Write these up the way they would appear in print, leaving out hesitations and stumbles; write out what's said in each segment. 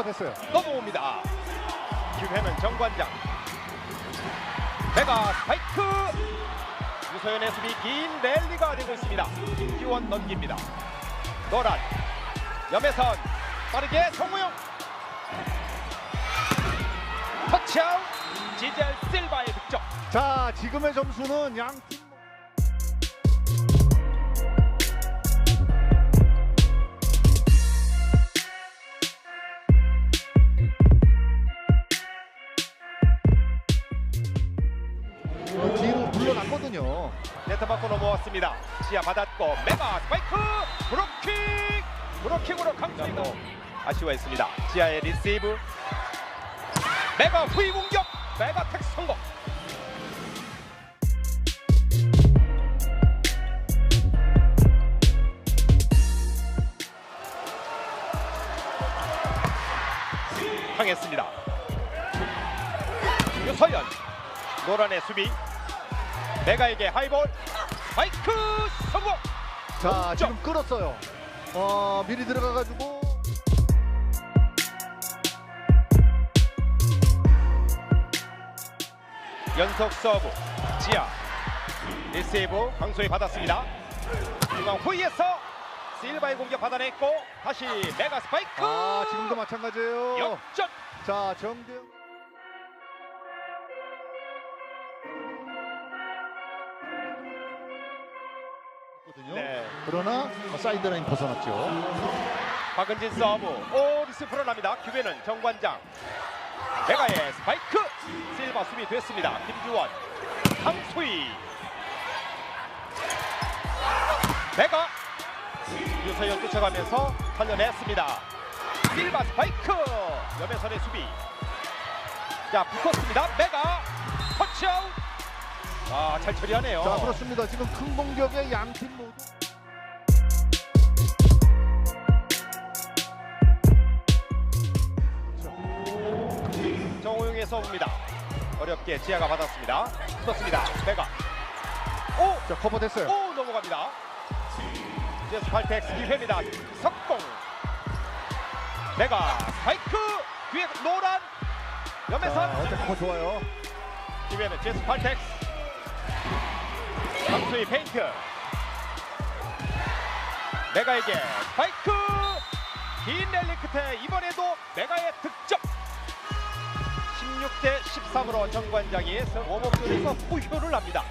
됐어요. 넘어옵니다. 기회는 정관장. 메가 스파이크. 유서연의 수비 긴 랠리가 되고 있습니다. 김지원 넘깁니다. 노란 염혜선 빠르게 성우영 터치아웃. 지젤 실바의 득점. 자, 지금의 점수는 양팀 뒤로 물러났거든요. 네트 맞고 넘어왔습니다. 지하 받았고 메가 스파이크 브로킹으로 강수희가 아쉬워했습니다. 지하의 리시브 메가 후위 공격 메가 택 성공. 당했습니다. 유서연 노란의 수비 메가에게 하이볼 스파이크 성공. 자, 지금 끌었어요. 미리 들어가가지고 연속 서브 지하 리세이브 강소희 받았습니다. 중앙 후위에서 실바의 공격 받아냈고 다시 메가 스파이크. 지금도 마찬가지예요. 역전. 자, 정대영 네. 그러나 사이드라인 벗어났죠. 박은진 서브 오 리스 풀어납니다. 기회는 정관장. 메가의 스파이크 실바 수비 됐습니다. 김주원 강소희 메가 유서연 쫓아가면서 살려냈습니다. 실바 스파이크 염혜선의 수비. 자 붙었습니다. 메가 터치아웃. 잘 처리하네요. 자, 그렇습니다. 지금 큰 공격에 양팀 모두 정호용의 서브입니다. 어렵게 지하가 받았습니다. 붙었습니다. 메가 자, 커버됐어요. 넘어갑니다. 이제 스팔텍스 기회입니다. 석공 메가 스파이크 뒤에 노란 염혜선. 어택커 좋아요. 기회는 제스 팔텍스 강수희 페인트 메가에게 스파이크 긴 랠리 끝에 이번에도 메가의 득점. 16대 13으로 정관장이 웜업존에서 후효를 합니다.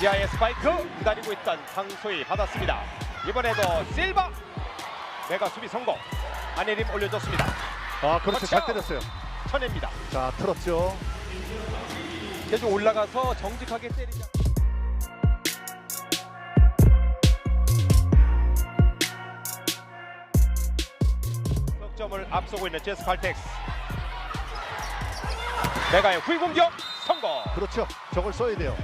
지하의 스파이크 기다리고 있던 강소희 받았습니다. 이번에도 실바 메가 수비 성공. 안혜림 올려줬습니다. 그렇죠. 잘 때렸어요. 쳐냅니다. 자, 틀었죠. 계속 올라가서 정직하게 때리자. 석점을 앞서고 있는 제스 팔텍스. 메가의 후위 공격 성공. 그렇죠. 저걸 써야 돼요.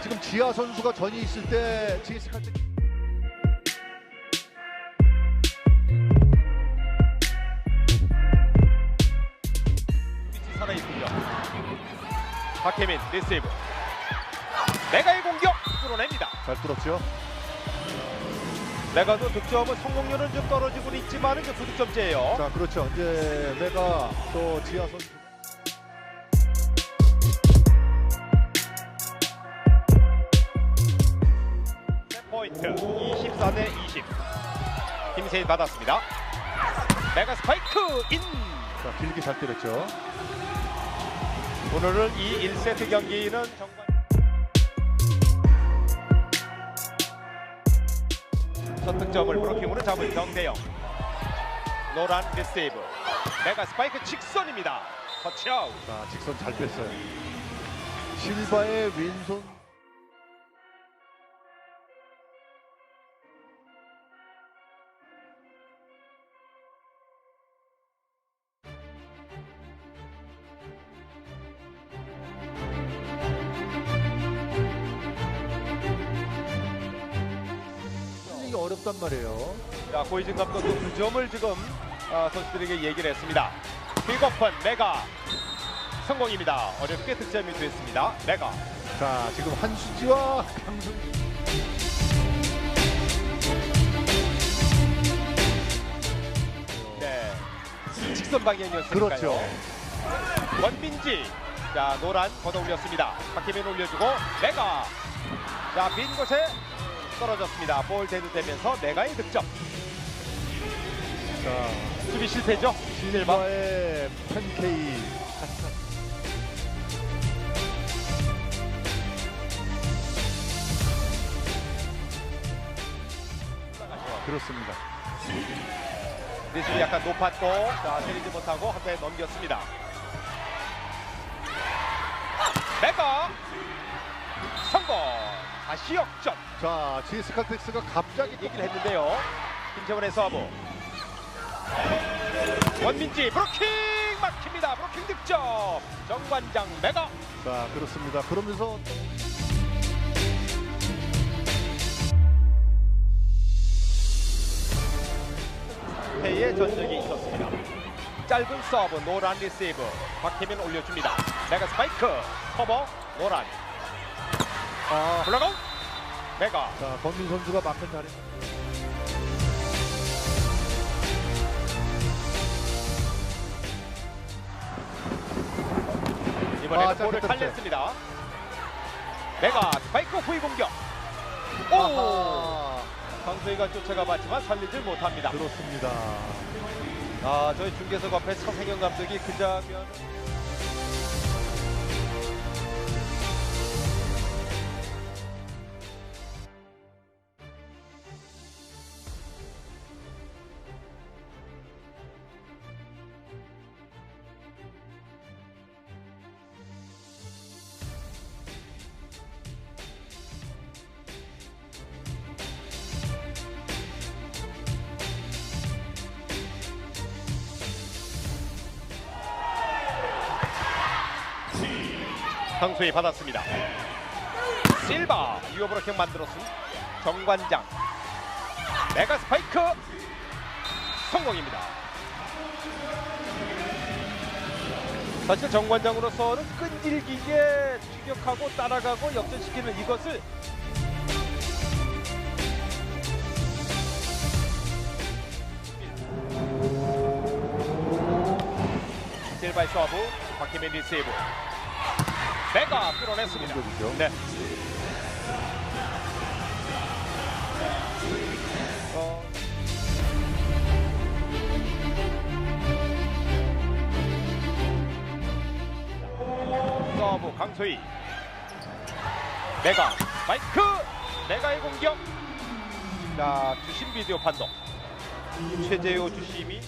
지금 지하 선수가 전이 있을 때 GS 칼텍 위치 살아있습니다. 박혜민 리세이브 메가의 공격 뚫어냅니다. 잘 뚫었죠. 메가도 득점은 성공률은 좀 떨어지고 있지만은 9득점째예요. 자, 그렇죠. 이제 메가 또 지하 선수 포인트 24대 20. 김세인 받았습니다. 메가 스파이크 인. 자, 길게 잘 때렸죠. 오늘은 이 1세트 경기는 정말 첫 득점을 브로킹으로 잡은 정대영. 노란 리세이브 메가 스파이크 직선입니다. 터치아웃. 자, 직선 잘 뺐어요. 실바의 왼손. 어렵단 말이에요. 자, 고이진 감독도 그 점을 지금 선수들에게 얘기를 했습니다. 픽오픈 메가 성공입니다. 어렵게 득점이 됐습니다. 메가. 자, 지금 한수지와 강승. 직선 방향이었으니까요. 그렇죠. 원민지. 자, 노란 걷어 올렸습니다. 박혜민 올려주고 메가. 자, 빈 곳에 떨어졌습니다. 볼 대두되면서 메가의 득점. 자, 수비 실패죠. 실바의 팬케이. 그렇습니다. 리즘이 약간 높았고, 자, 때리지 못하고 한 대 넘겼습니다. 메가 성공. 다시 역전. 자, GS 칼텍스가 갑자기 얘기를 했는데요. 김재원의 서브. 원민지 브로킹 막힙니다. 브로킹 득점. 정관장 메가. 자, 그렇습니다. 그러면서 회의 전적이 있었습니다. 짧은 서브 노란 리시브. 박혜민 올려줍니다. 메가 스파이크 커버 노란. 블락아웃 메가. 자, 권민 선수가 막은 자리. 이번에는 자, 볼을 됐다, 살렸습니다. 메가 스파이크 후위 공격. 오! 아하. 강소희가 쫓아가 봤지만 살리질 못합니다. 그렇습니다. 저희 중계석 앞에 서생현 감독이 그 장면. 강소희 받았습니다. 실바 유효브로킹 만들었음. 정관장 메가 스파이크 성공입니다. 사실 정관장으로서는 끈질기게 추격하고 따라가고 역전시키는 이것을 실바의 서브. 박희민 리세이브. 메가 끌어냈습니다. 네. 서브 강소희. 메가 마이크. 메가의 공격. 자, 주심 비디오 판독. 최재호 주심이